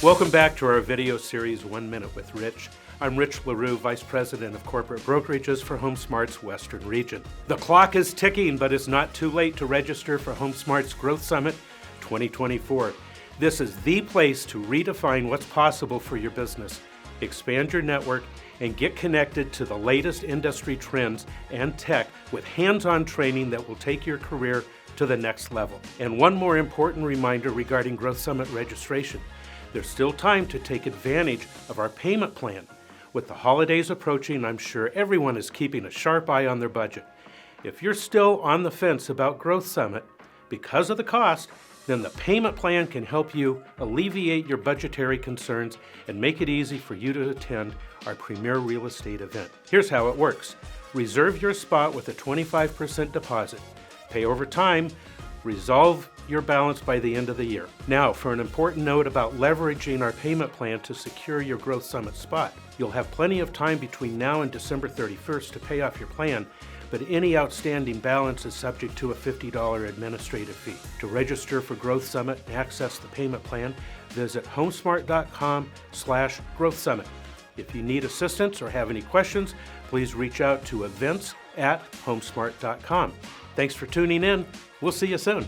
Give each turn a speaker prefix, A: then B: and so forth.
A: Welcome back to our video series, 1 Minute with Rich. I'm Rich LaRue, Vice President of Corporate Brokerages for HomeSmart's Western Region. The clock is ticking, but it's not too late to register for HomeSmart's Growth Summit 2024. This is the place to redefine what's possible for your business, expand your network, and get connected to the latest industry trends and tech with hands-on training that will take your career to the next level. And one more important reminder regarding Growth Summit registration. There's still time to take advantage of our payment plan. With the holidays approaching, I'm sure everyone is keeping a sharp eye on their budget. If you're still on the fence about Growth Summit because of the cost, then the payment plan can help you alleviate your budgetary concerns and make it easy for you to attend our premier real estate event. Here's how it works. Reserve your spot with a 25% deposit. Pay over time. Resolve your balance by the end of the year. Now, for an important note about leveraging our payment plan to secure your Growth Summit spot. You'll have plenty of time between now and December 31st to pay off your plan, but any outstanding balance is subject to a $50 administrative fee. To register for Growth Summit and access the payment plan, visit homesmart.com/Growth Summit. If you need assistance or have any questions, please reach out to events@homesmart.com. Thanks for tuning in. We'll see you soon.